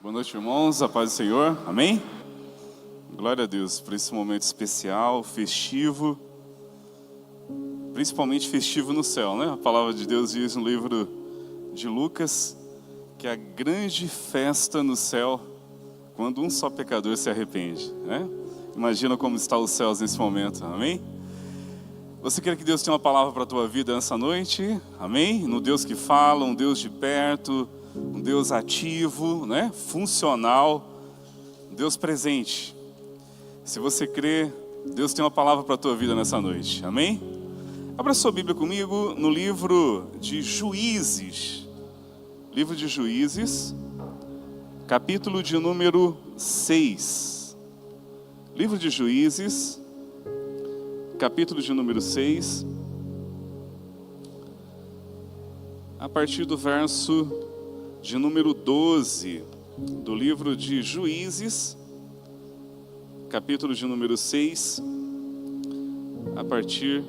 Boa noite, irmãos, a paz do Senhor, amém? Glória a Deus por esse momento especial, festivo, principalmente festivo no céu, né? A palavra de Deus diz no livro de Lucas que a grande festa no céu, quando um só pecador se arrepende, né? Imagina como está os céus nesse momento, amém? Você quer que Deus tenha uma palavra para a tua vida nessa noite, amém? No Deus que fala, um Deus de perto, um Deus ativo, né? Funcional, um Deus presente. Se você crê, Deus tem uma palavra para a tua vida nessa noite, amém? Abra sua Bíblia comigo no livro de Juízes. Livro de Juízes, capítulo de número 6. Livro de Juízes, capítulo de número 6. A partir do verso de número 12 do livro de Juízes, capítulo de número 6, a partir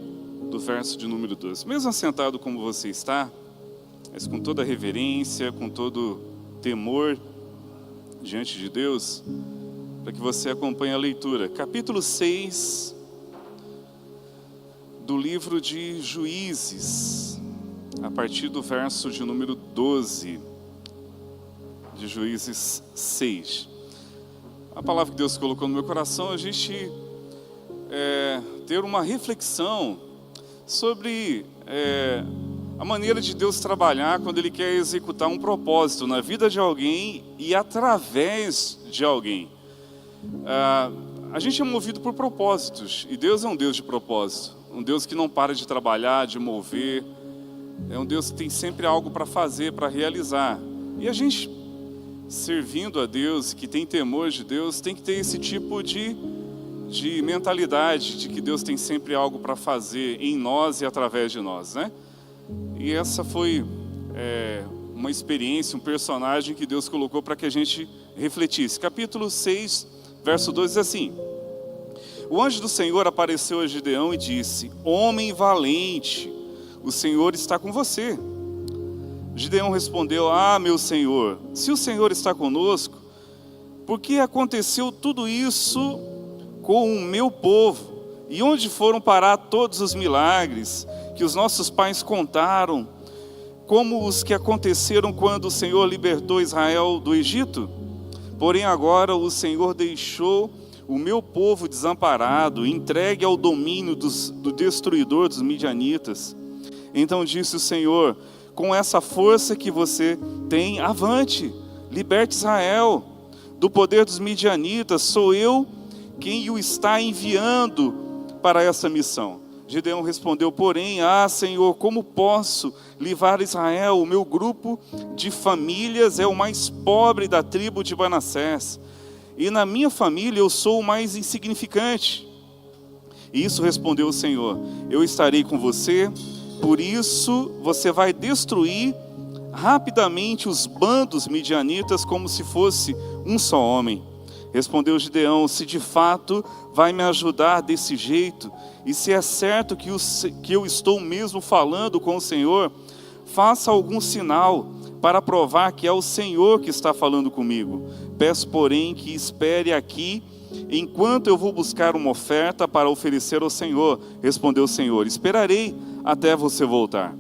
do verso de número 12. Mesmo assentado como você está, mas com toda reverência, com todo temor diante de Deus, para que você acompanhe a leitura. Capítulo 6 do livro de Juízes, a partir do verso de número 12. De Juízes 6. A palavra que Deus colocou no meu coração, a gente ter uma reflexão sobre a maneira de Deus trabalhar quando Ele quer executar um propósito na vida de alguém e através de alguém. A gente é movido por propósitos e Deus é um Deus de propósito, um Deus que não para de trabalhar, de mover, é um Deus que tem sempre algo para fazer, para realizar. E a gente, servindo a Deus, que tem temor de Deus, tem que ter esse tipo de mentalidade de que Deus tem sempre algo para fazer em nós e através de nós, né? E essa foi uma experiência, um personagem que Deus colocou para que a gente refletisse. Capítulo 6, verso 12 diz assim: O anjo do Senhor apareceu a Gideão e disse: Homem valente, o Senhor está com você. Gideão respondeu: meu Senhor, se o Senhor está conosco, por que aconteceu tudo isso com o meu povo? E onde foram parar todos os milagres que os nossos pais contaram, como os que aconteceram quando o Senhor libertou Israel do Egito? Porém agora o Senhor deixou o meu povo desamparado, entregue ao domínio do destruidor dos midianitas. Então disse o Senhor: com essa força que você tem, avante, liberte Israel do poder dos midianitas, sou eu quem o está enviando para essa missão. Gideão respondeu, porém, Senhor, como posso livrar Israel? O meu grupo de famílias é o mais pobre da tribo de Manassés, e na minha família eu sou o mais insignificante. E isso respondeu o Senhor: eu estarei com você. Por isso você vai destruir rapidamente os bandos midianitas como se fosse um só homem. Respondeu Gideão: se de fato vai me ajudar desse jeito, e se é certo que eu estou mesmo falando com o Senhor, faça algum sinal para provar que é o Senhor que está falando comigo. Peço, porém, que espere aqui enquanto eu vou buscar uma oferta para oferecer ao Senhor. Respondeu o Senhor: esperarei até você voltar.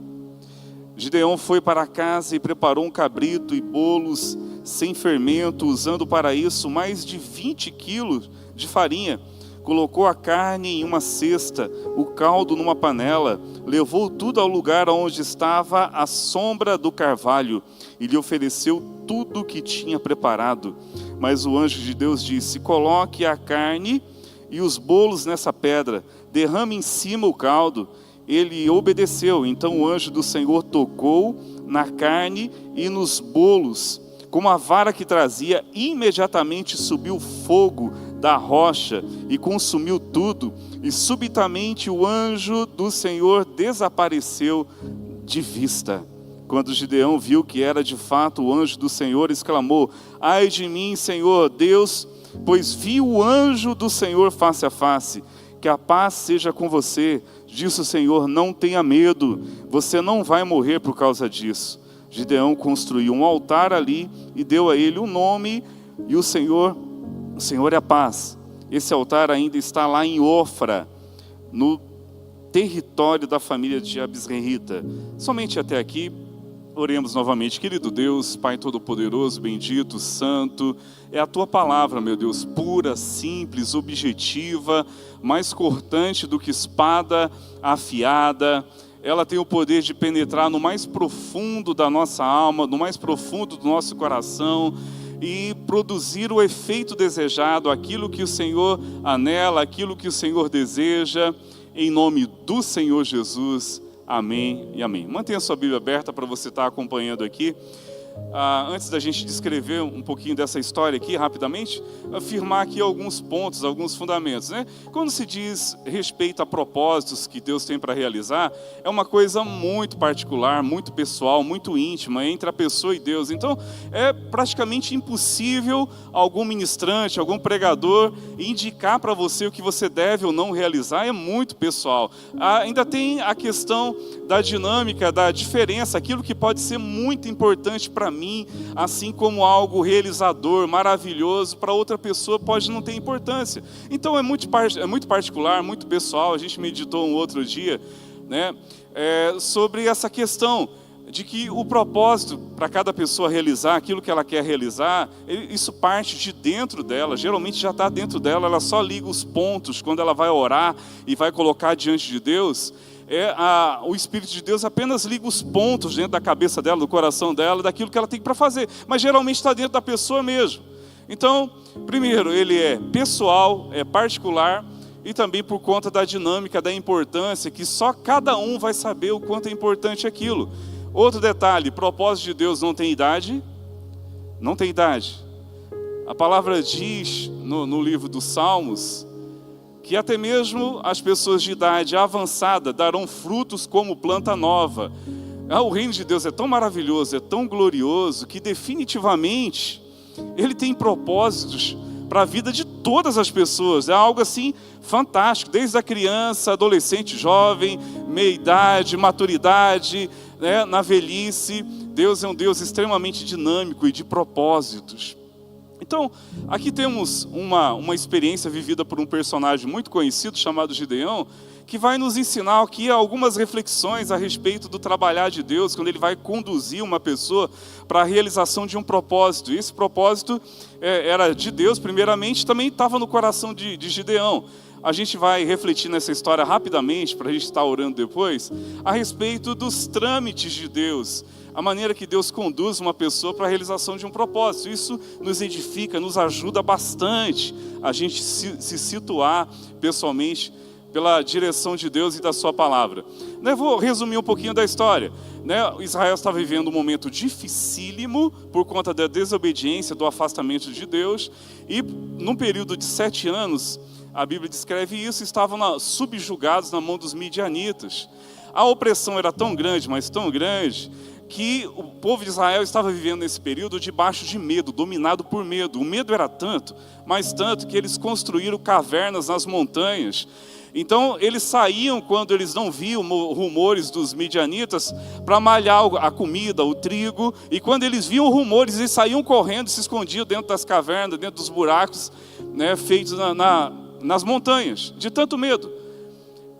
Gideão foi para casa e preparou um cabrito e bolos sem fermento, usando para isso mais de 20 quilos de farinha. Colocou a carne em uma cesta, o caldo numa panela, levou tudo ao lugar onde estava a sombra do carvalho e lhe ofereceu tudo o que tinha preparado. Mas o anjo de Deus disse: coloque a carne e os bolos nessa pedra, derrame em cima o caldo. Ele obedeceu. Então o anjo do Senhor tocou na carne e nos bolos com a vara que trazia. Imediatamente subiu fogo da rocha e consumiu tudo, e subitamente o anjo do Senhor desapareceu de vista. Quando Gideão viu que era de fato o anjo do Senhor, exclamou: ai de mim, Senhor Deus, pois vi o anjo do Senhor face a face. Que a paz seja com você. Disse o Senhor: não tenha medo, você não vai morrer por causa disso. Gideão construiu um altar ali e deu a ele um nome, e o Senhor é a paz. Esse altar ainda está lá em Ofra, no território da família de Abisrerita. Somente até aqui. Oremos novamente. Querido Deus, Pai Todo-Poderoso, bendito, santo, é a Tua palavra, meu Deus, pura, simples, objetiva, mais cortante do que espada afiada. Ela tem o poder de penetrar no mais profundo da nossa alma, no mais profundo do nosso coração e produzir o efeito desejado, aquilo que o Senhor anela, aquilo que o Senhor deseja, em nome do Senhor Jesus. Amém e amém. Mantenha a sua Bíblia aberta para você estar acompanhando aqui. Antes da gente descrever um pouquinho dessa história aqui, rapidamente, afirmar aqui alguns pontos, alguns fundamentos, né? Quando se diz respeito a propósitos que Deus tem para realizar, é uma coisa muito particular, muito pessoal, muito íntima, entre a pessoa e Deus. Então, é praticamente impossível algum ministrante, algum pregador indicar para você o que você deve ou não realizar, é muito pessoal. Ainda tem a questão da dinâmica, da diferença, aquilo que pode ser muito importante para mim, assim como algo realizador, maravilhoso, para outra pessoa pode não ter importância. Então é muito particular, muito pessoal. A gente meditou um outro dia, né, sobre essa questão de que o propósito para cada pessoa realizar aquilo que ela quer realizar, isso parte de dentro dela, geralmente já está dentro dela, ela só liga os pontos quando ela vai orar e vai colocar diante de Deus. O Espírito de Deus apenas liga os pontos dentro da cabeça dela, do coração dela, daquilo que ela tem para fazer, mas geralmente está dentro da pessoa mesmo. Então, primeiro, ele é pessoal, é particular, e também por conta da dinâmica, da importância, que só cada um vai saber o quanto é importante aquilo. Outro detalhe, propósito de Deus não tem idade? Não tem idade. A palavra diz no livro dos Salmos, que até mesmo as pessoas de idade avançada darão frutos como planta nova. O reino de Deus é tão maravilhoso, é tão glorioso, que definitivamente Ele tem propósitos para a vida de todas as pessoas. É algo assim fantástico, desde a criança, adolescente, jovem, meia-idade, maturidade, né, na velhice. Deus é um Deus extremamente dinâmico e de propósitos. Então, aqui temos uma experiência vivida por um personagem muito conhecido, chamado Gideão, que vai nos ensinar aqui algumas reflexões a respeito do trabalhar de Deus, quando Ele vai conduzir uma pessoa para a realização de um propósito. E esse propósito era de Deus, primeiramente, também estava no coração de Gideão. A gente vai refletir nessa história rapidamente, para a gente estar orando depois, a respeito dos trâmites de Deus, a maneira que Deus conduz uma pessoa para a realização de um propósito. Isso nos edifica, nos ajuda bastante a gente se situar pessoalmente pela direção de Deus e da sua palavra. Vou resumir um pouquinho da história. Israel está vivendo um momento dificílimo por conta da desobediência, do afastamento de Deus, e num período de 7 anos, a Bíblia descreve isso, estavam subjugados na mão dos midianitas. A opressão era tão grande, mas tão grande, que o povo de Israel estava vivendo nesse período debaixo de medo, dominado por medo. O medo era tanto, mas tanto, que eles construíram cavernas nas montanhas. Então eles saíam, quando eles não viam rumores dos midianitas, para malhar a comida, o trigo. E quando eles viam rumores, eles saíam correndo, se escondiam dentro das cavernas, dentro dos buracos, né, feitos nas montanhas, de tanto medo.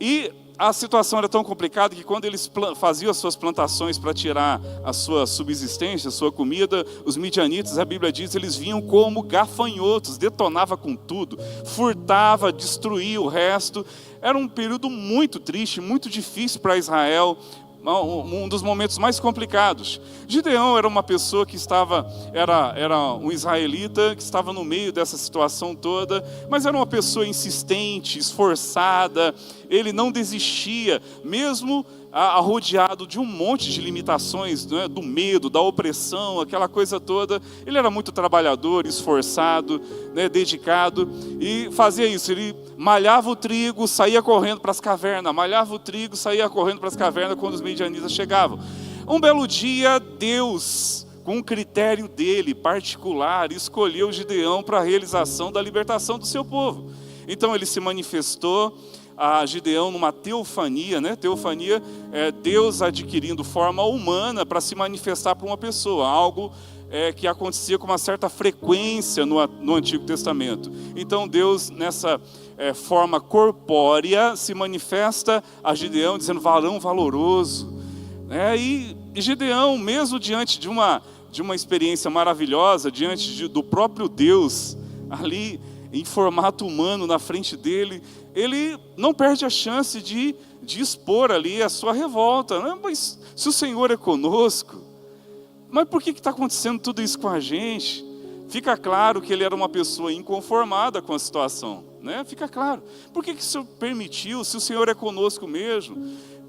E a situação era tão complicada que quando eles faziam as suas plantações para tirar a sua subsistência, a sua comida, os midianitas, a Bíblia diz, eles vinham como gafanhotos, detonava com tudo, furtava, destruía o resto. Era um período muito triste, muito difícil para Israel, um dos momentos mais complicados. Gideão era uma pessoa que era um israelita que estava no meio dessa situação toda, mas era uma pessoa insistente, esforçada. Ele não desistia, mesmo rodeado de um monte de limitações, né, do medo, da opressão, aquela coisa toda. Ele era muito trabalhador, esforçado, né, dedicado, e fazia isso. Ele malhava o trigo, saía correndo para as cavernas, malhava o trigo, saía correndo para as cavernas quando os midianitas chegavam. Um belo dia, Deus, com um critério dele particular, escolheu Gideão para a realização da libertação do seu povo. Então ele se manifestou a Gideão numa teofania, né? Teofania é Deus adquirindo forma humana para se manifestar para uma pessoa, algo que acontecia com uma certa frequência no Antigo Testamento. Então Deus, nessa forma corpórea, se manifesta a Gideão dizendo: varão valoroso. E Gideão, mesmo diante de uma experiência maravilhosa, diante do próprio Deus, ali em formato humano na frente dele, ele não perde a chance de expor ali a sua revolta. Mas se o Senhor é conosco, mas por que está acontecendo tudo isso com a gente? Fica claro que ele era uma pessoa inconformada com a situação, né? Fica claro. Por que o Senhor permitiu, se o Senhor é conosco mesmo,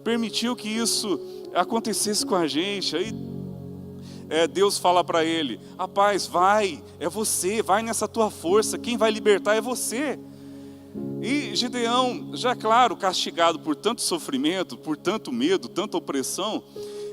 permitiu que isso acontecesse com a gente? Aí Deus fala para ele: rapaz, vai, é você, vai nessa tua força, quem vai libertar é você. E Gideão, já claro, castigado por tanto sofrimento, por tanto medo, tanta opressão,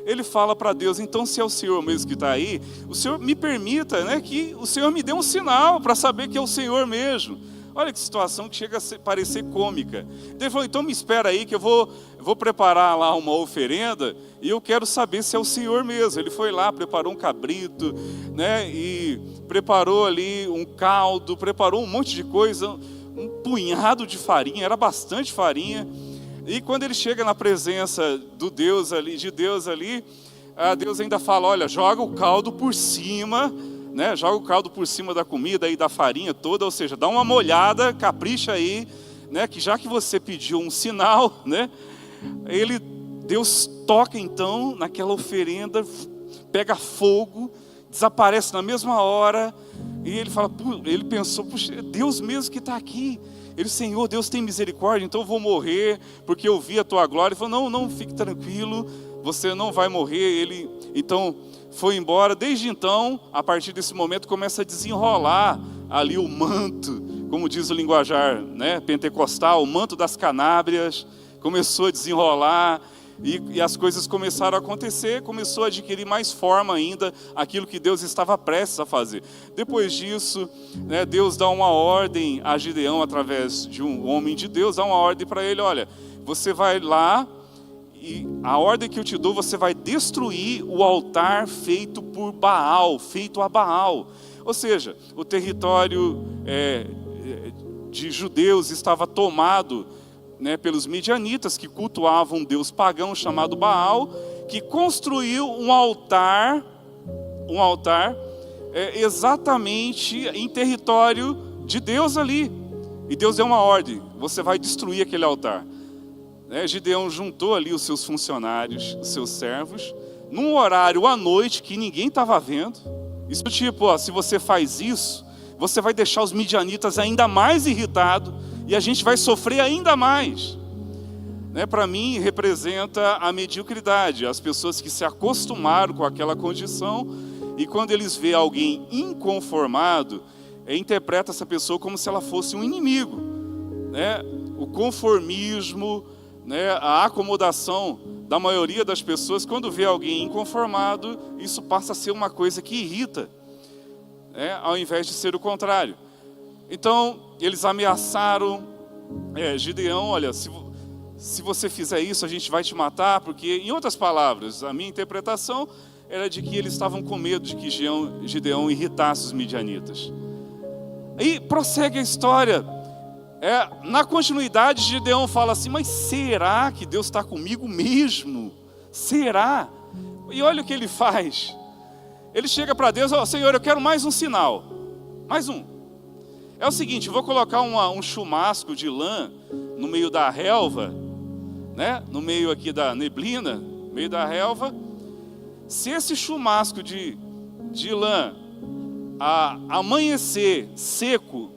ele fala para Deus: então se é o Senhor mesmo que está aí, o Senhor me permita, né, que o Senhor me dê um sinal para saber que é o Senhor mesmo. Olha que situação que chega a parecer cômica. Ele falou: então me espera aí que eu vou preparar lá uma oferenda e eu quero saber se é o Senhor mesmo. Ele foi lá, preparou um cabrito, né, e preparou ali um caldo, preparou um monte de coisa, um punhado de farinha, era bastante farinha. E quando ele chega na presença de Deus ali, Deus ainda fala: olha, joga o caldo por cima, né? Joga o caldo por cima da comida e da farinha toda, ou seja, dá uma molhada, capricha aí, né? Que já que você pediu um sinal, né? Deus toca então naquela oferenda, pega fogo, desaparece na mesma hora, e ele pensou: puxa, é Deus mesmo que está aqui. Ele: Senhor, Deus tem misericórdia, então eu vou morrer, porque eu vi a tua glória. Ele falou: não, fique tranquilo, você não vai morrer. Ele então foi embora. Desde então, a partir desse momento, começa a desenrolar ali o manto, como diz o linguajar, né, pentecostal, o manto das canábrias, começou a desenrolar. E as coisas começaram a acontecer, começou a adquirir mais forma ainda aquilo que Deus estava prestes a fazer. Depois disso, né, Deus dá uma ordem a Gideão, através de um homem de Deus, dá uma ordem para ele: olha, você vai lá, e a ordem que eu te dou, você vai destruir o altar feito por Baal, feito a Baal. Ou seja, o território de judeus estava tomado, né, pelos midianitas, que cultuavam um deus pagão chamado Baal, que construiu um altar exatamente em território de Deus ali. E Deus deu uma ordem: você vai destruir aquele altar. Gideão juntou ali os seus funcionários, os seus servos, num horário à noite que ninguém estava vendo. Isso tipo, se você faz isso, você vai deixar os midianitas ainda mais irritados, e a gente vai sofrer ainda mais. Para mim, representa a mediocridade, as pessoas que se acostumaram com aquela condição, e quando eles veem alguém inconformado, interpreta essa pessoa como se ela fosse um inimigo. O conformismo, a acomodação da maioria das pessoas, quando vê alguém inconformado, isso passa a ser uma coisa que irrita, ao invés de ser o contrário. Então, eles ameaçaram Gideão: olha, se você fizer isso, a gente vai te matar, porque, em outras palavras, a minha interpretação era de que eles estavam com medo de que Gideão irritasse os midianitas. E prossegue a história. Na continuidade, Gideão fala assim: mas será que Deus está comigo mesmo? Será? E olha o que ele faz. Ele chega para Deus: Senhor, eu quero mais um sinal. Mais um. É o seguinte, eu vou colocar um chumasco de lã no meio da relva, né? No meio aqui da neblina, no meio da relva. Se esse chumasco de lã amanhecer seco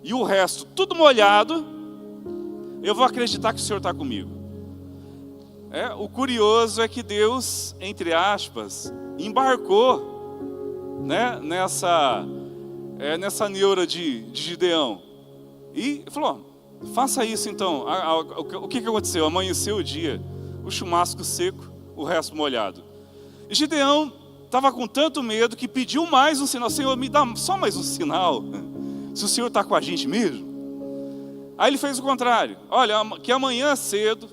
e o resto tudo molhado, eu vou acreditar que o Senhor está comigo. O curioso é que Deus, entre aspas, embarcou, né, nessa neura de Gideão. E falou: faça isso então. O que aconteceu? Amanheceu o dia, o chumasco seco, o resto molhado. E Gideão estava com tanto medo que pediu mais um sinal: Senhor, me dá só mais um sinal, se o Senhor está com a gente mesmo. Aí ele fez o contrário. Olha, que amanhã cedo,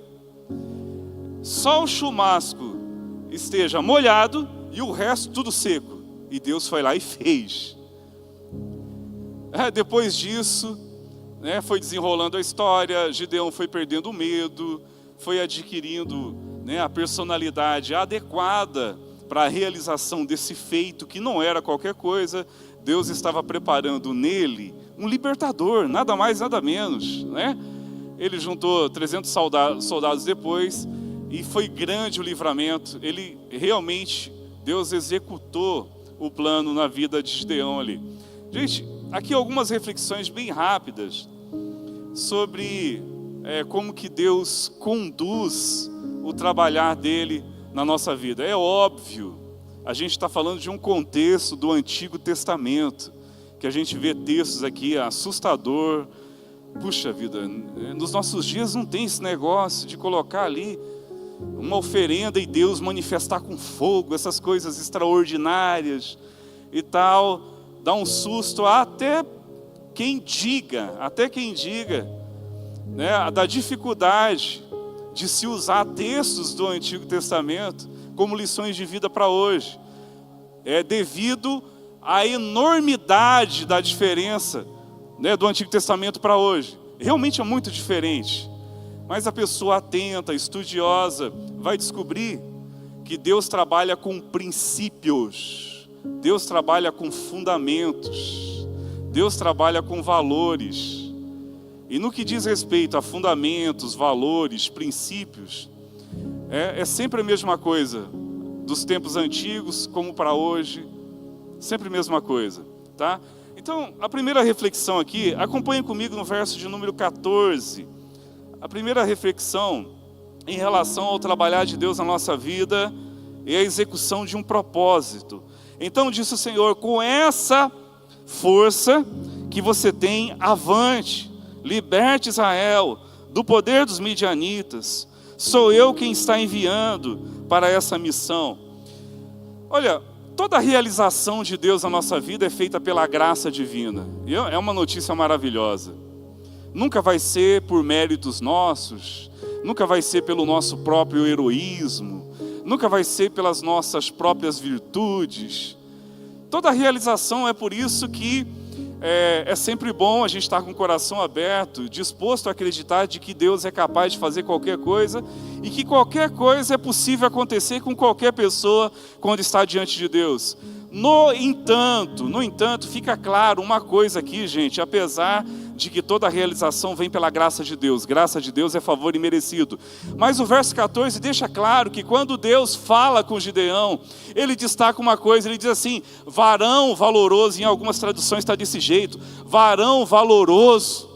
só o chumasco esteja molhado e o resto tudo seco. E Deus foi lá e fez. Depois disso, foi desenrolando a história, Gideão foi perdendo o medo, foi adquirindo a personalidade adequada para a realização desse feito, que não era qualquer coisa. Deus estava preparando nele um libertador, nada mais, nada menos. Ele juntou 300 soldados depois, e foi grande o livramento. Ele realmente, Deus executou o plano na vida de Gideão ali. Gente, aqui algumas reflexões bem rápidas sobre como que Deus conduz o trabalhar dele na nossa vida. É óbvio, a gente está falando de um contexto do Antigo Testamento, que a gente vê textos aqui assustador. Puxa vida, nos nossos dias não tem esse negócio de colocar ali uma oferenda e Deus manifestar com fogo, essas coisas extraordinárias e tal. Dá um susto até quem diga, da dificuldade de se usar textos do Antigo Testamento como lições de vida para hoje. Devido à enormidade da diferença do Antigo Testamento para hoje. Realmente é muito diferente. Mas a pessoa atenta, estudiosa, vai descobrir que Deus trabalha com princípios, Deus trabalha com fundamentos, Deus trabalha com valores. E no que diz respeito a fundamentos, valores, princípios, é sempre a mesma coisa, dos tempos antigos como para hoje, sempre a mesma coisa, tá? Então, a primeira reflexão aqui, acompanhe comigo no verso de número 14. A primeira reflexão em relação ao trabalhar de Deus na nossa vida é a execução de um propósito. Então disse o Senhor: com essa força que você tem, avante, liberte Israel do poder dos midianitas. Sou eu quem está enviando para essa missão. Olha, toda a realização de Deus na nossa vida é feita pela graça divina. E é uma notícia maravilhosa. Nunca vai ser por méritos nossos, nunca vai ser pelo nosso próprio heroísmo, nunca vai ser pelas nossas próprias virtudes. Toda a realização é por isso que é sempre bom a gente estar com o coração aberto, disposto a acreditar de que Deus é capaz de fazer qualquer coisa e que qualquer coisa é possível acontecer com qualquer pessoa quando está diante de Deus. No entanto, fica claro uma coisa aqui, gente, apesar de que toda a realização vem pela graça de Deus. Graça de Deus é favor imerecido. Mas o verso 14 deixa claro que quando Deus fala com Gideão, ele destaca uma coisa, ele diz assim: varão valoroso. Em algumas traduções está desse jeito: varão valoroso,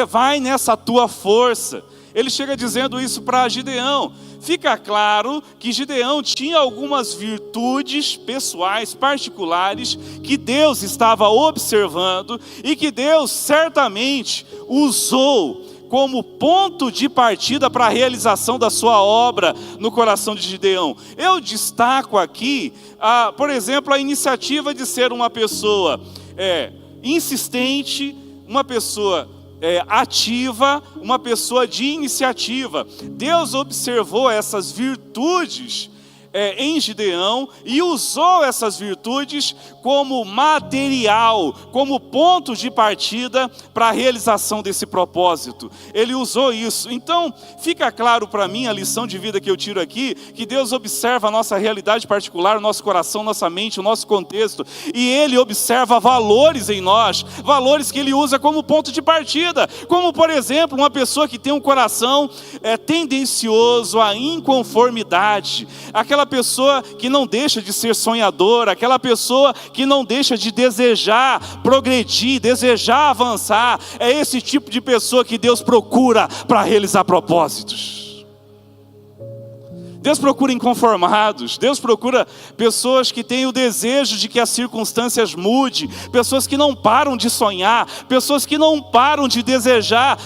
vai nessa tua força. Ele chega dizendo isso para Gideão. Fica claro que Gideão tinha algumas virtudes pessoais, particulares, que Deus estava observando e que Deus certamente usou como ponto de partida para a realização da sua obra no coração de Gideão. Eu destaco aqui, por exemplo, a iniciativa de ser uma pessoa insistente, uma pessoa ativa, uma pessoa de iniciativa. Deus observou essas virtudes em Gideão e usou essas virtudes como material, como ponto de partida para a realização desse propósito. Ele usou isso. Então, fica claro para mim a lição de vida que eu tiro aqui, que Deus observa a nossa realidade particular, o nosso coração, nossa mente, o nosso contexto, e Ele observa valores em nós, valores que Ele usa como ponto de partida, como por exemplo, uma pessoa que tem um coração tendencioso à inconformidade, aquela pessoa que não deixa de ser sonhadora, aquela pessoa que não deixa de desejar progredir, desejar avançar. É esse tipo de pessoa que Deus procura para realizar propósitos. Deus procura inconformados, Deus procura pessoas que têm o desejo de que as circunstâncias mudem, pessoas que não param de sonhar, pessoas que não param de desejar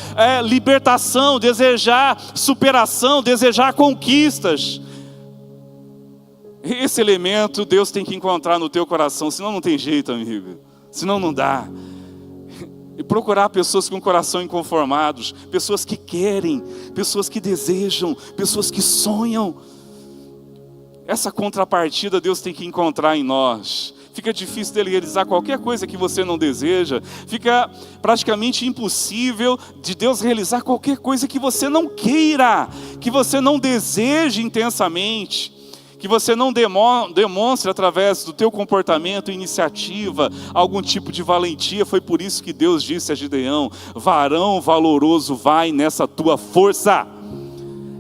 libertação, desejar superação, desejar conquistas. Esse elemento Deus tem que encontrar no teu coração, senão não tem jeito, amigo, senão não dá. E procurar pessoas com o coração inconformados, pessoas que querem, pessoas que desejam, pessoas que sonham. Essa contrapartida Deus tem que encontrar em nós. Fica difícil dele realizar qualquer coisa que você não deseja. Fica praticamente impossível de Deus realizar qualquer coisa que você não queira, que você não deseje intensamente, que você não demonstre através do teu comportamento, iniciativa, algum tipo de valentia. Foi por isso que Deus disse a Gideão: varão valoroso, vai nessa tua força.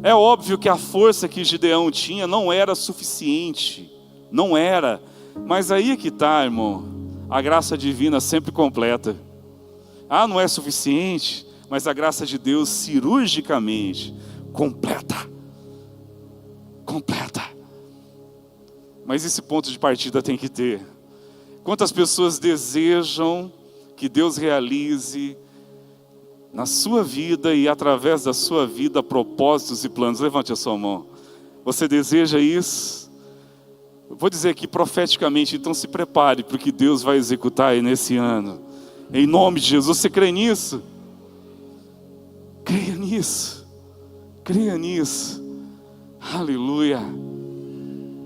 É óbvio que a força que Gideão tinha não era suficiente, não era. Mas aí é que está, irmão, a graça divina sempre completa. Não é suficiente, mas a graça de Deus cirurgicamente completa. Mas esse ponto de partida tem que ter. Quantas pessoas desejam que Deus realize na sua vida e através da sua vida propósitos e planos? Levante a sua mão. Você deseja isso? Vou dizer aqui profeticamente, então se prepare para o que Deus vai executar aí nesse ano. Em nome de Jesus, você crê nisso? Creia nisso. Creia nisso. Aleluia.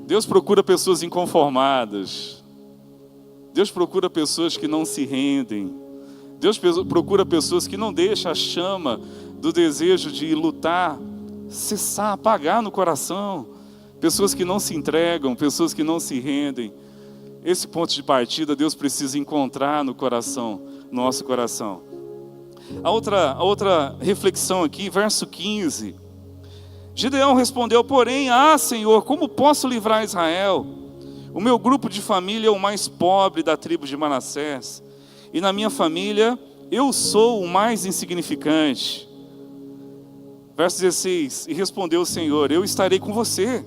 Deus procura pessoas inconformadas. Deus procura pessoas que não se rendem. Deus procura pessoas que não deixam a chama do desejo de lutar cessar, apagar no coração. Pessoas que não se entregam, pessoas que não se rendem. Esse ponto de partida Deus precisa encontrar no coração, no nosso coração. A outra reflexão aqui, verso 15. Gideão respondeu: porém, Senhor, como posso livrar Israel? O meu grupo de família é o mais pobre da tribo de Manassés, e na minha família eu sou o mais insignificante. Verso 16, e respondeu o Senhor: eu estarei com você.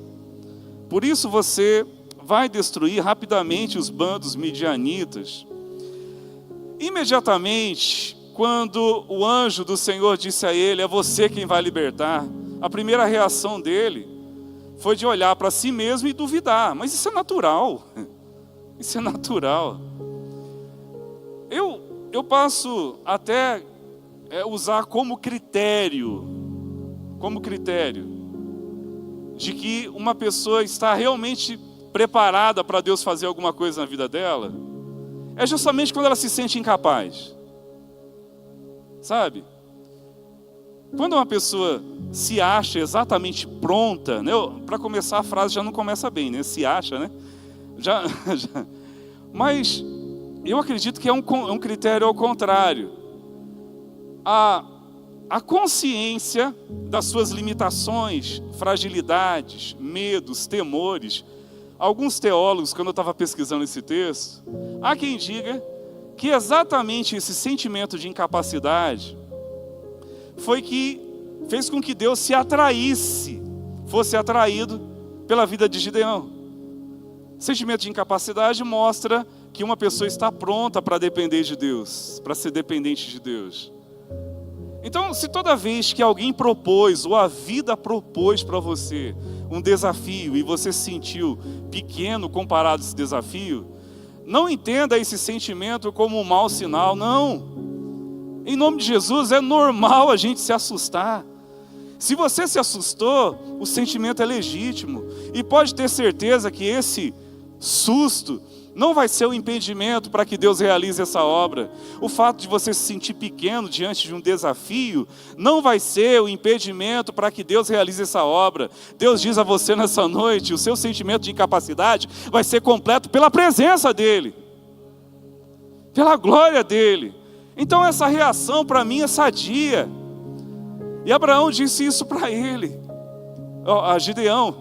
Por isso você vai destruir rapidamente os bandos midianitas. Imediatamente, quando o anjo do Senhor disse a ele: é você quem vai libertar, a primeira reação dele foi de olhar para si mesmo e duvidar. Mas isso é natural. Isso é natural. Eu passo até usar como critério de que uma pessoa está realmente preparada para Deus fazer alguma coisa na vida dela, é justamente quando ela se sente incapaz. Sabe? Quando uma pessoa se acha exatamente pronta, né? Para começar a frase já não começa bem, né? Se acha, né? Já. Mas eu acredito que é um critério ao contrário. A consciência das suas limitações, fragilidades, medos, temores. Alguns teólogos, quando eu estava pesquisando esse texto, há quem diga que exatamente esse sentimento de incapacidade foi que fez com que Deus fosse atraído pela vida de Gideão. Sentimento de incapacidade mostra que uma pessoa está pronta para depender de Deus, para ser dependente de Deus. Então, se toda vez que alguém propôs, ou a vida propôs para você um desafio, e você se sentiu pequeno comparado a esse desafio, não entenda esse sentimento como um mau sinal, não. Em nome de Jesus, é normal a gente se assustar. Se você se assustou, o sentimento é legítimo. E pode ter certeza que esse susto não vai ser o impedimento para que Deus realize essa obra. O fato de você se sentir pequeno diante de um desafio não vai ser o impedimento para que Deus realize essa obra. Deus diz a você nessa noite: o seu sentimento de incapacidade vai ser completo pela presença dEle, pela glória dEle. Então essa reação para mim é sadia. E Abraão disse isso para ele. Gideão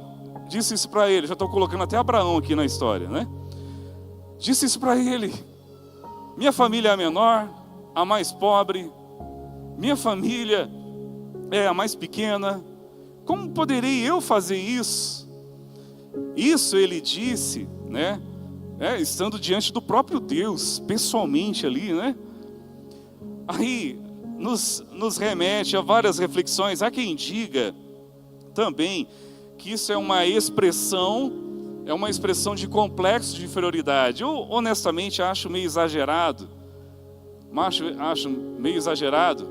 disse isso para ele. Já estou colocando até Abraão aqui na história, né? Disse isso para ele: minha família é a menor, a mais pobre, minha família é a mais pequena, como poderei eu fazer isso? Isso ele disse, né? Estando diante do próprio Deus, pessoalmente ali, né? Aí nos remete a várias reflexões. Há quem diga também que isso é uma expressão de complexo de inferioridade. Eu honestamente acho meio exagerado Mas acho meio exagerado.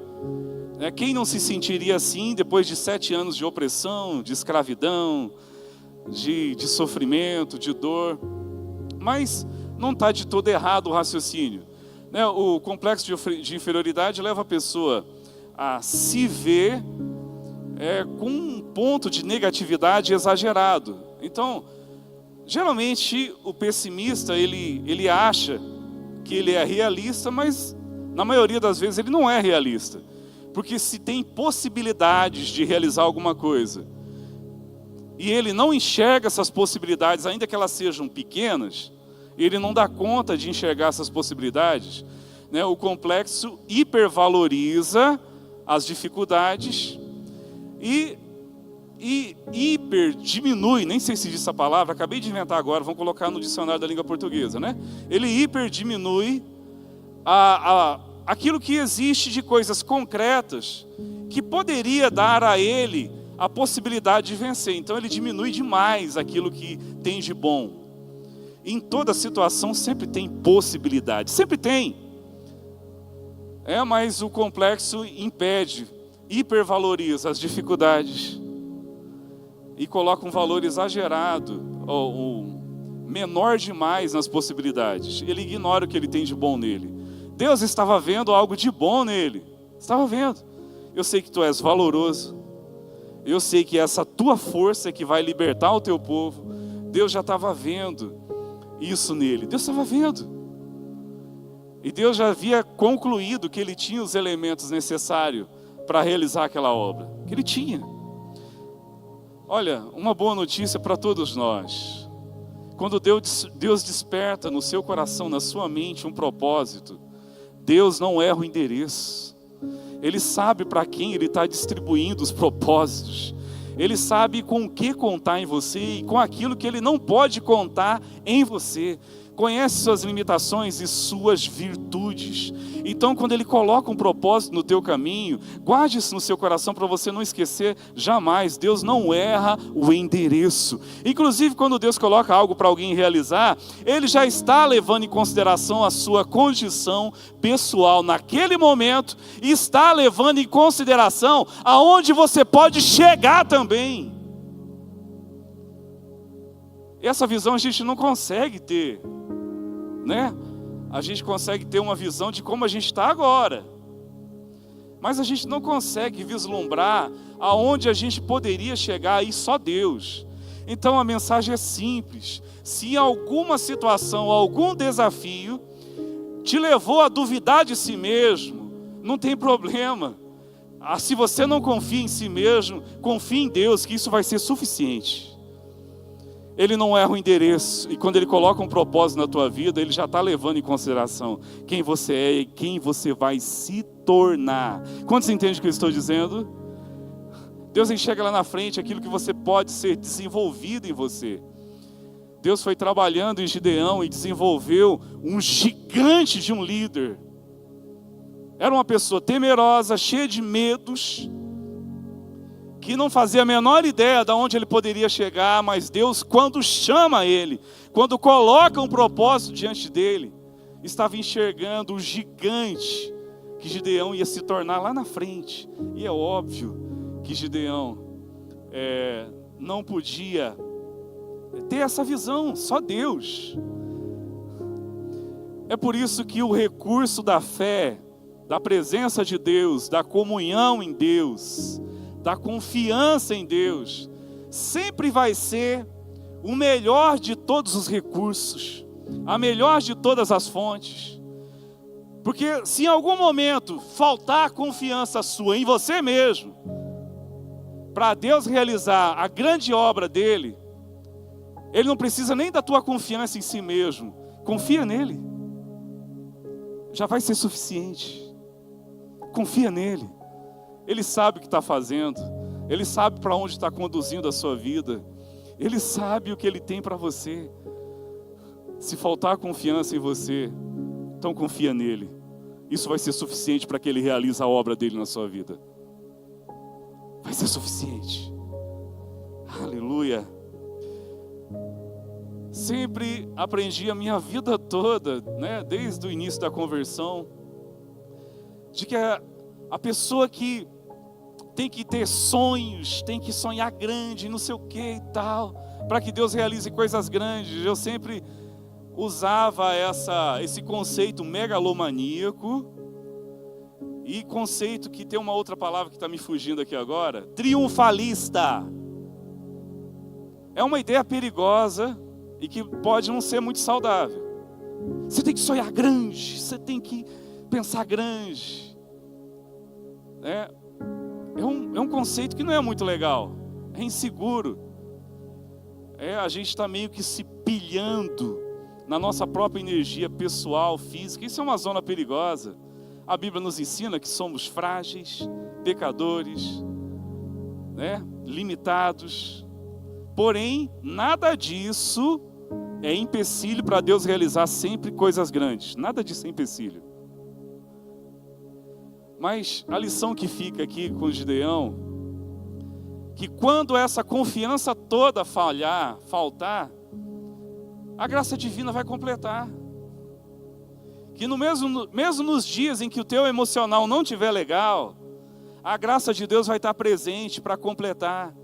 Quem não se sentiria assim depois de 7 anos de opressão, de escravidão, de sofrimento, de dor? Mas não está de todo errado o raciocínio. O complexo de inferioridade leva a pessoa a se ver com um ponto de negatividade exagerado. Então, geralmente o pessimista ele acha que ele é realista, mas na maioria das vezes ele não é realista. Porque se tem possibilidades de realizar alguma coisa e ele não enxerga essas possibilidades, ainda que elas sejam pequenas, ele não dá conta de enxergar essas possibilidades, o complexo hipervaloriza as dificuldades e hiper diminui, nem sei se diz essa palavra, acabei de inventar agora, vamos colocar no dicionário da língua portuguesa, Ele hiper diminui aquilo que existe de coisas concretas que poderia dar a ele a possibilidade de vencer. Então ele diminui demais aquilo que tem de bom. Em toda situação sempre tem possibilidade, sempre tem. Mas o complexo impede, hipervaloriza as dificuldades e coloca um valor exagerado, ou menor demais nas possibilidades. Ele ignora o que ele tem de bom nele. Deus estava vendo algo de bom nele. Estava vendo. Eu sei que tu és valoroso. Eu sei que essa tua força é que vai libertar o teu povo. Deus já estava vendo isso nele. Deus estava vendo. E Deus já havia concluído que ele tinha os elementos necessários para realizar aquela obra. Que ele tinha. Olha, uma boa notícia para todos nós. Quando Deus desperta no seu coração, na sua mente, um propósito, Deus não erra o endereço. Ele sabe para quem Ele está distribuindo os propósitos. Ele sabe com o que contar em você e com aquilo que Ele não pode contar em você. Conhece suas limitações e suas virtudes. Então, quando Ele coloca um propósito no teu caminho, guarde isso no seu coração para você não esquecer jamais. Deus não erra o endereço. Inclusive, quando Deus coloca algo para alguém realizar, Ele já está levando em consideração a sua condição pessoal naquele momento e está levando em consideração aonde você pode chegar também. Essa visão a gente não consegue ter. A gente consegue ter uma visão de como a gente está agora, mas a gente não consegue vislumbrar aonde a gente poderia chegar, e só Deus. Então a mensagem é simples: se em alguma situação, algum desafio te levou a duvidar de si mesmo, não tem problema. Se você não confia em si mesmo, confie em Deus, que isso vai ser suficiente. Ele não erra o endereço, e quando Ele coloca um propósito na tua vida, Ele já está levando em consideração quem você é e quem você vai se tornar. Quantos entendem o que eu estou dizendo? Deus enxerga lá na frente aquilo que você pode ser desenvolvido em você. Deus foi trabalhando em Gideão e desenvolveu um gigante de um líder. Era uma pessoa temerosa, cheia de medos, que não fazia a menor ideia de onde ele poderia chegar, mas Deus, quando chama ele, quando coloca um propósito diante dele, estava enxergando o gigante que Gideão ia se tornar lá na frente. E é óbvio que Gideão não podia ter essa visão, só Deus. É por isso que o recurso da fé, da presença de Deus, da comunhão em Deus, da confiança em Deus, sempre vai ser o melhor de todos os recursos, a melhor de todas as fontes. Porque se em algum momento faltar confiança sua em você mesmo, para Deus realizar a grande obra dele, Ele não precisa nem da tua confiança em si mesmo. Confia nele, já vai ser suficiente. Confia nele. Ele sabe o que está fazendo. Ele sabe para onde está conduzindo a sua vida. Ele sabe o que Ele tem para você. Se faltar confiança em você, então confia nele. Isso vai ser suficiente para que Ele realize a obra dele na sua vida. Vai ser suficiente. Aleluia. Sempre aprendi a minha vida toda, desde o início da conversão, de que a pessoa que tem que ter sonhos, tem que sonhar grande, não sei o que e tal, para que Deus realize coisas grandes. Eu sempre usava esse conceito megalomaníaco, e conceito que tem uma outra palavra que está me fugindo aqui agora, triunfalista. É uma ideia perigosa e que pode não ser muito saudável. Você tem que sonhar grande, você tem que pensar grande. É um conceito que não é muito legal, é inseguro. A gente está meio que se pilhando na nossa própria energia pessoal, física. Isso é uma zona perigosa. A Bíblia nos ensina que somos frágeis, pecadores, limitados. Porém, nada disso é empecilho para Deus realizar sempre coisas grandes. Nada disso é empecilho. Mas a lição que fica aqui com Gideão, que quando essa confiança toda faltar, a graça divina vai completar. Que mesmo nos dias em que o teu emocional não estiver legal, a graça de Deus vai estar presente para completar.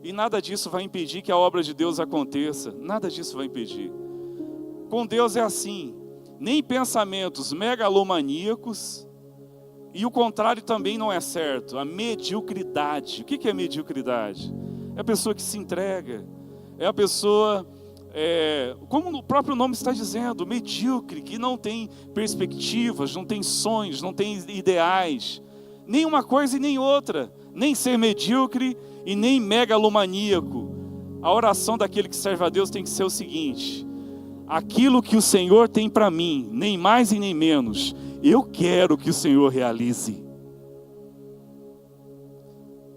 E nada disso vai impedir que a obra de Deus aconteça. Nada disso vai impedir. Com Deus é assim. Nem pensamentos megalomaníacos, e o contrário também não é certo. A mediocridade. O que é mediocridade? É a pessoa que se entrega. É a pessoa... como o próprio nome está dizendo, medíocre, que não tem perspectivas, não tem sonhos, não tem ideais, nem uma coisa e nem outra, nem ser medíocre e nem megalomaníaco. A oração daquele que serve a Deus tem que ser o seguinte: aquilo que o Senhor tem para mim, nem mais e nem menos, eu quero que o Senhor realize.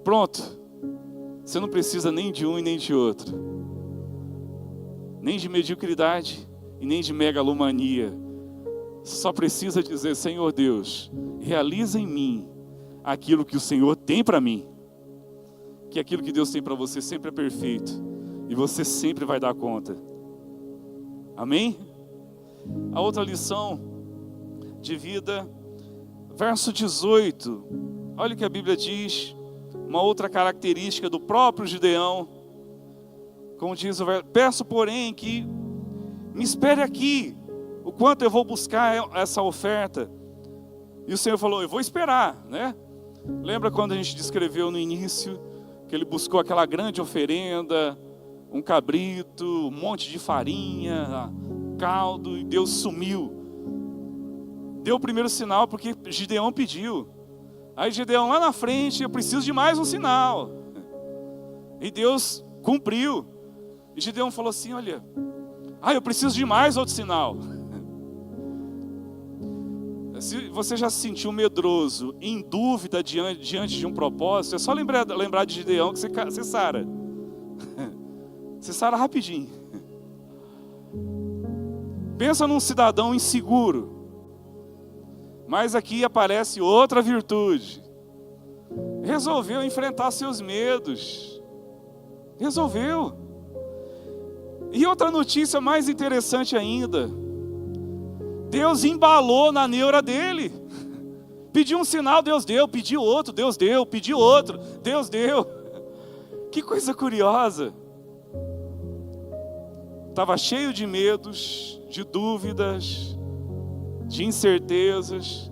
Pronto, você não precisa nem de um e nem de outro, nem de mediocridade e nem de megalomania. Só precisa dizer: Senhor Deus, realiza em mim aquilo que o Senhor tem para mim. Que aquilo que Deus tem para você sempre é perfeito, e você sempre vai dar conta. Amém? A outra lição de vida, verso 18. Olha o que a Bíblia diz, uma outra característica do próprio Gideão. Como diz o verso: peço, porém, que me espere aqui, o quanto eu vou buscar essa oferta. E o Senhor falou: eu vou esperar, Lembra quando a gente descreveu no início, que ele buscou aquela grande oferenda, um cabrito, um monte de farinha, caldo, e Deus sumiu. Deu o primeiro sinal porque Gideão pediu. Aí Gideão lá na frente: eu preciso de mais um sinal. E Deus cumpriu. E Gideão falou assim: olha, eu preciso de mais outro sinal. Se você já se sentiu medroso, em dúvida diante de um propósito, é só lembrar de Gideão que você sara. Você sara rapidinho. Pensa num cidadão inseguro. Mas aqui aparece outra virtude. Resolveu enfrentar seus medos. Resolveu. E outra notícia mais interessante ainda: Deus embalou na neura dele. Pediu um sinal, Deus deu. Pediu outro, Deus deu. Pediu outro, Deus deu. Que coisa curiosa. Estava cheio de medos, de dúvidas, de incertezas.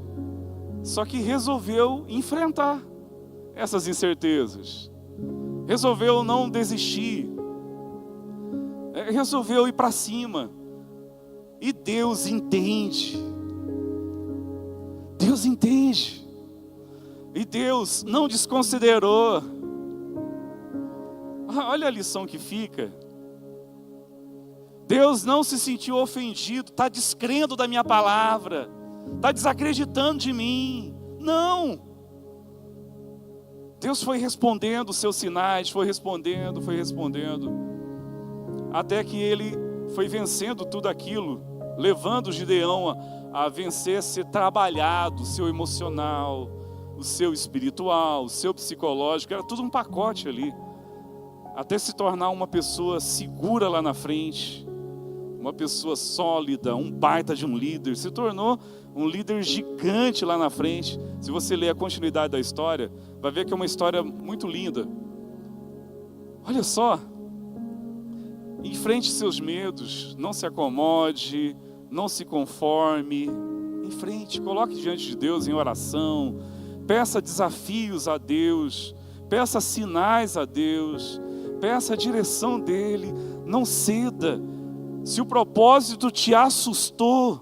Só que resolveu enfrentar essas incertezas. Resolveu não desistir. Resolveu ir para cima. E Deus entende. Deus entende. E Deus não desconsiderou. Olha a lição que fica. Deus não se sentiu ofendido, está descrendo da minha palavra, está desacreditando de mim. Não. Deus foi respondendo os seus sinais, foi respondendo. Até que ele foi vencendo tudo aquilo, levando Gideão a vencer, a ser trabalhado, o seu emocional, o seu espiritual, o seu psicológico, era tudo um pacote ali, até se tornar uma pessoa segura lá na frente, uma pessoa sólida, um baita de um líder, se tornou um líder gigante lá na frente. Se você ler a continuidade da história, vai ver que é uma história muito linda. Olha só, enfrente seus medos, não se acomode, não se conforme, enfrente, coloque diante de Deus em oração, peça desafios a Deus, peça sinais a Deus, peça a direção dEle, não ceda. Se o propósito te assustou,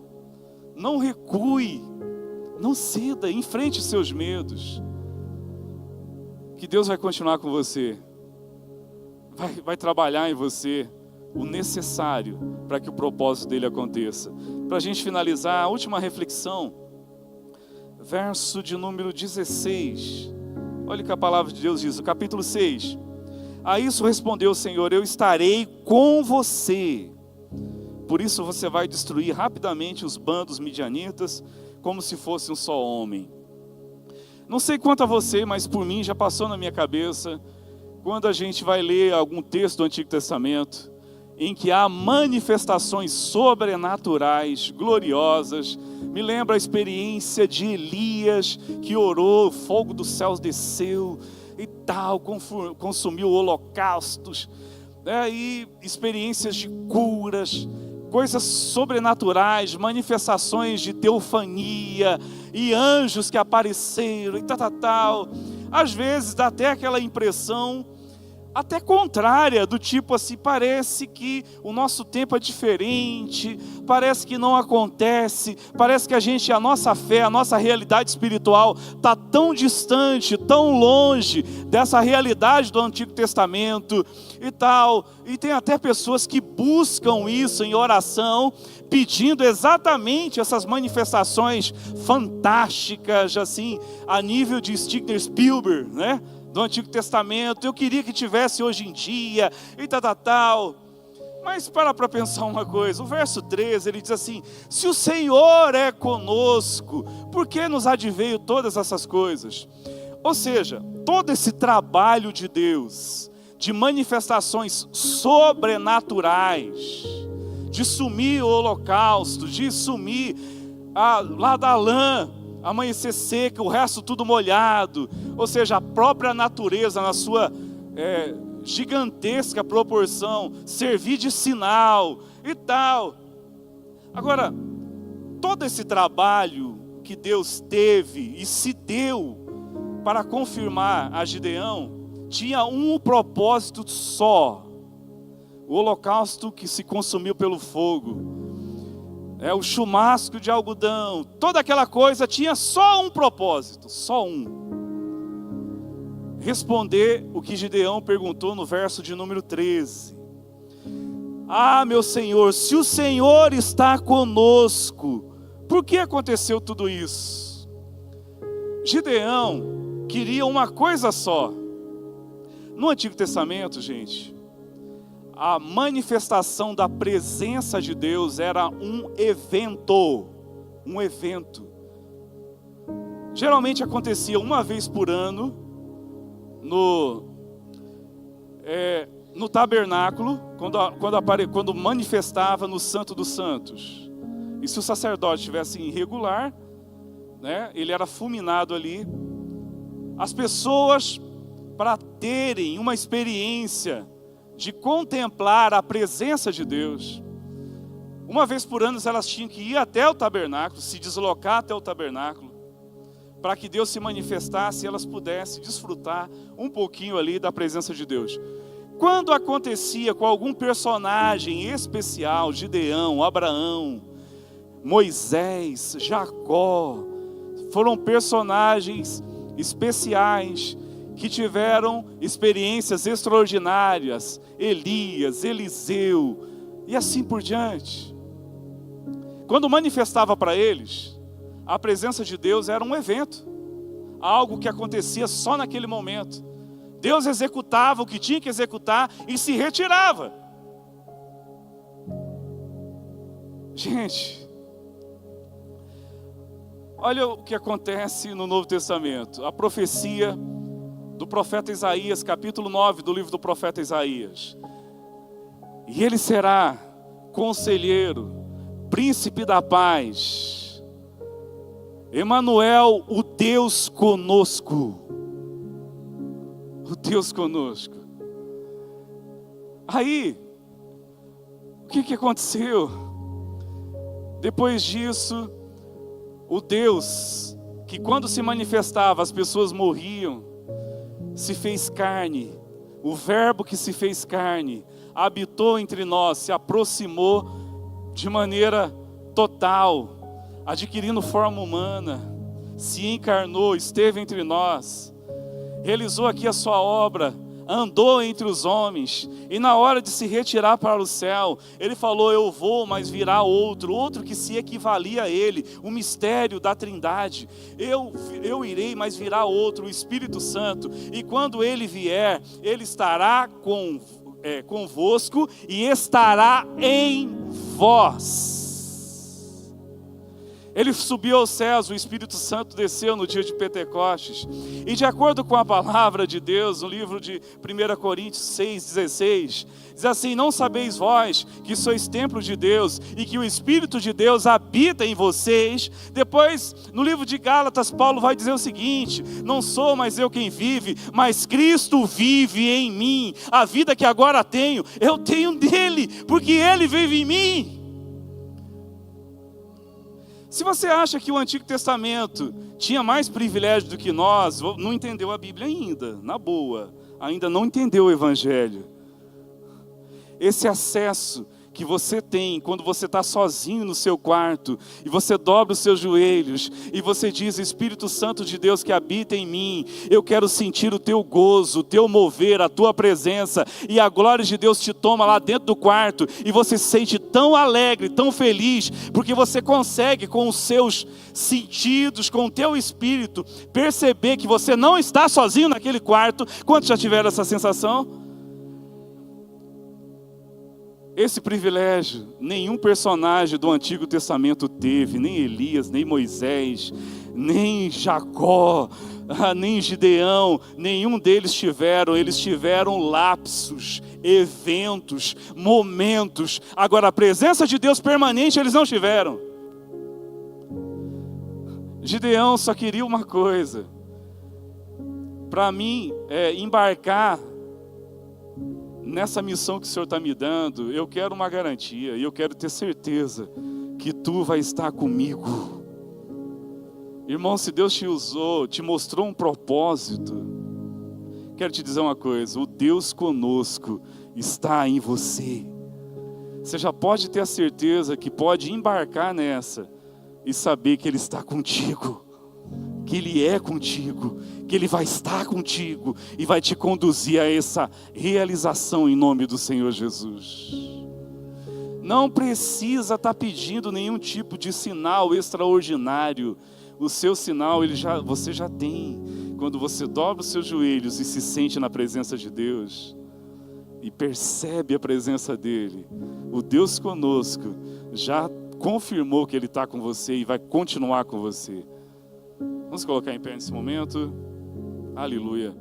não recue, não ceda, enfrente seus medos, que Deus vai continuar com você, vai trabalhar em você o necessário para que o propósito dele aconteça. Para a gente finalizar, a última reflexão, verso de número 16, olha o que a palavra de Deus diz, o capítulo 6. A isso respondeu o Senhor: eu estarei com você, por isso você vai destruir rapidamente os bandos midianitas, como se fosse um só homem. Não sei quanto a você, mas por mim já passou na minha cabeça, quando a gente vai ler algum texto do Antigo Testamento, em que há manifestações sobrenaturais, gloriosas. Me lembra a experiência de Elias, que orou, o fogo dos céus desceu e tal, consumiu holocaustos, e experiências de curas, coisas sobrenaturais, manifestações de teofania, e anjos que apareceram, e tal. Às vezes dá até aquela impressão, até contrária, do tipo assim, parece que o nosso tempo é diferente, parece que não acontece, parece que a nossa fé, a nossa realidade espiritual está tão distante, tão longe dessa realidade do Antigo Testamento e tal. E tem até pessoas que buscam isso em oração, pedindo exatamente essas manifestações fantásticas, assim, a nível de Steven Spielberg, né? Do Antigo Testamento. Eu queria que tivesse hoje em dia, e tal. Mas para pensar uma coisa, o verso 13, ele diz assim: se o Senhor é conosco, por que nos adveio todas essas coisas? Ou seja, todo esse trabalho de Deus, de manifestações sobrenaturais, de sumir o holocausto, de sumir lá da lã, amanhecer seca, o resto tudo molhado, ou seja, a própria natureza na sua gigantesca proporção, servir de sinal e tal. Agora, todo esse trabalho que Deus teve e se deu para confirmar a Gideão, tinha um propósito só: o holocausto que se consumiu pelo fogo, o chumasco de algodão, toda aquela coisa tinha só um propósito, só um: responder o que Gideão perguntou no verso de número 13. Ah, meu Senhor, se o Senhor está conosco, por que aconteceu tudo isso? Gideão queria uma coisa só. No Antigo Testamento, gente, a manifestação da presença de Deus era um evento. Geralmente acontecia uma vez por ano, no tabernáculo, quando manifestava no Santo dos Santos. E se o sacerdote estivesse irregular, ele era fulminado ali. As pessoas, para terem uma experiência de contemplar a presença de Deus, uma vez por ano elas tinham que ir até o tabernáculo, se deslocar até o tabernáculo, para que Deus se manifestasse e elas pudessem desfrutar um pouquinho ali da presença de Deus. Quando acontecia com algum personagem especial, Gideão, Abraão, Moisés, Jacó, foram personagens especiais que tiveram experiências extraordinárias, Elias, Eliseu e assim por diante. Quando manifestava para eles, a presença de Deus era um evento, algo que acontecia só naquele momento. Deus executava o que tinha que executar e se retirava. Gente, olha o que acontece no Novo Testamento. A profecia do profeta Isaías, capítulo 9 do livro do profeta Isaías. E ele será Conselheiro, Príncipe da Paz, Emanuel, o Deus conosco. O Deus conosco. Aí, o que aconteceu? Depois disso, o Deus que quando se manifestava as pessoas morriam, se fez carne. O verbo que se fez carne habitou entre nós, se aproximou de maneira total, adquirindo forma humana, se encarnou, esteve entre nós, realizou aqui a sua obra, andou entre os homens, e na hora de se retirar para o céu, ele falou: eu vou, mas virá outro que se equivalia a ele, o mistério da Trindade. Eu irei, mas virá outro, o Espírito Santo, e quando ele vier, ele estará convosco e estará em vós. Ele subiu aos céus, o Espírito Santo desceu no dia de Pentecostes. E de acordo com a palavra de Deus, no livro de 1 Coríntios 6,16, diz assim: não sabeis vós que sois templo de Deus e que o Espírito de Deus habita em vocês? Depois, no livro de Gálatas, Paulo vai dizer o seguinte: não sou mais eu quem vive, mas Cristo vive em mim. A vida que agora tenho, eu tenho nele, porque ele vive em mim. Se você acha que o Antigo Testamento tinha mais privilégio do que nós, não entendeu a Bíblia ainda, na boa, ainda não entendeu o Evangelho. Esse acesso que você tem quando você está sozinho no seu quarto, e você dobra os seus joelhos, e você diz: Espírito Santo de Deus que habita em mim, eu quero sentir o teu gozo, o teu mover, a tua presença, e a glória de Deus te toma lá dentro do quarto, e você se sente tão alegre, tão feliz, porque você consegue com os seus sentidos, com o teu espírito, perceber que você não está sozinho naquele quarto. Quantos já tiveram essa sensação? Esse privilégio, nenhum personagem do Antigo Testamento teve, nem Elias, nem Moisés, nem Jacó, nem Gideão, nenhum deles tiveram. Eles tiveram lapsos, eventos, momentos. Agora, a presença de Deus permanente eles não tiveram. Gideão só queria uma coisa: para mim, embarcar nessa missão que o Senhor está me dando, eu quero uma garantia, e eu quero ter certeza que tu vai estar comigo. Irmão, se Deus te usou, te mostrou um propósito, quero te dizer uma coisa: o Deus conosco está em você. Você já pode ter a certeza que pode embarcar nessa e saber que Ele está contigo, que Ele é contigo, que Ele vai estar contigo e vai te conduzir a essa realização em nome do Senhor Jesus. Não precisa estar pedindo nenhum tipo de sinal extraordinário. O seu sinal você já tem. Quando você dobra os seus joelhos e se sente na presença de Deus e percebe a presença dEle, o Deus conosco já confirmou que Ele está com você e vai continuar com você. Vamos colocar em pé nesse momento. Aleluia.